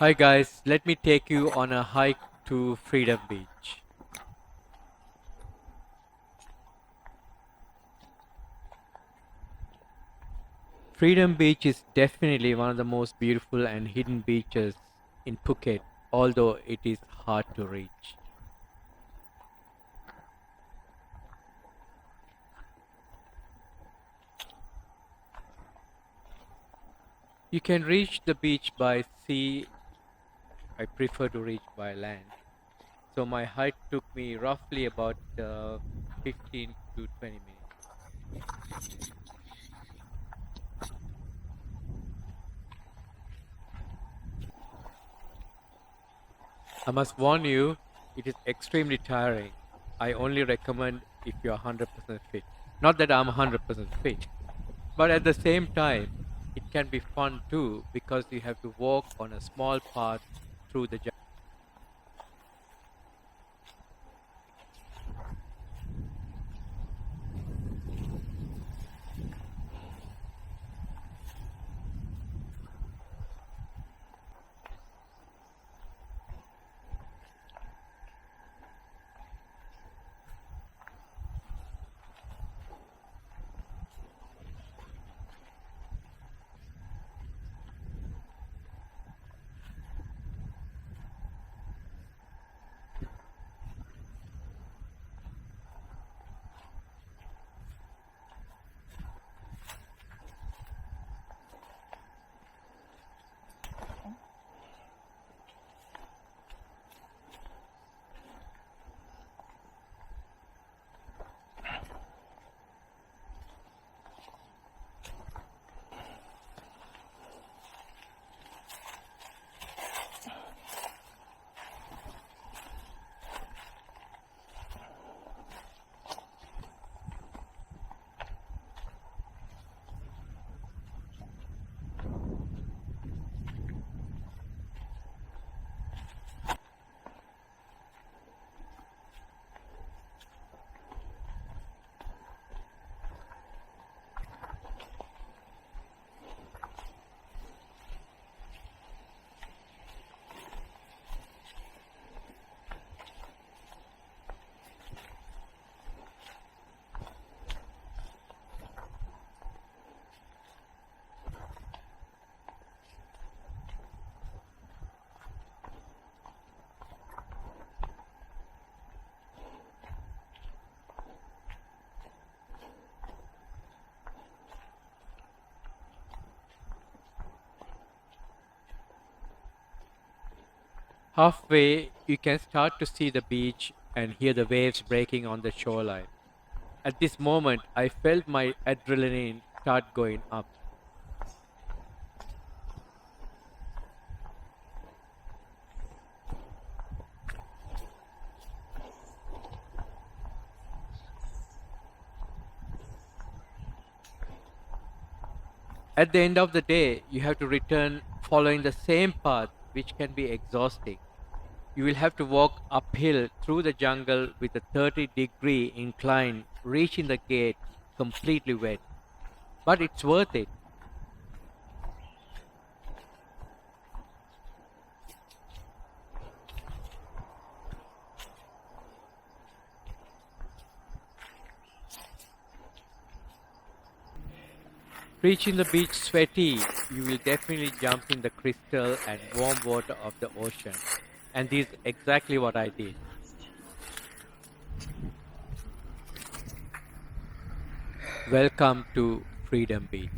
Hi guys, let me take you on a hike to Freedom Beach. Freedom Beach is definitely one of the most beautiful and hidden beaches in Phuket, although it is hard to reach. You can reach the beach by sea. I prefer to reach by land. So my hike took me roughly about 15 to 20 minutes. I must warn you, it is extremely tiring. I only recommend if you are 100% fit. Not that I'm 100% fit, but at the same time, it can be fun too because you have to walk on a small path through the jungle. Halfway, you can start to see the beach and hear the waves breaking on the shoreline. At this moment, I felt my adrenaline start going up. At the end of the day, you have to return following the same path, which can be exhausting. You will have to walk uphill through the jungle with a 30-degree incline, reaching the gate completely wet. But it's worth it. Reaching the beach sweaty, you will definitely jump in the crystal and warm water of the ocean. And this is exactly what I did. Welcome to Freedom Beach.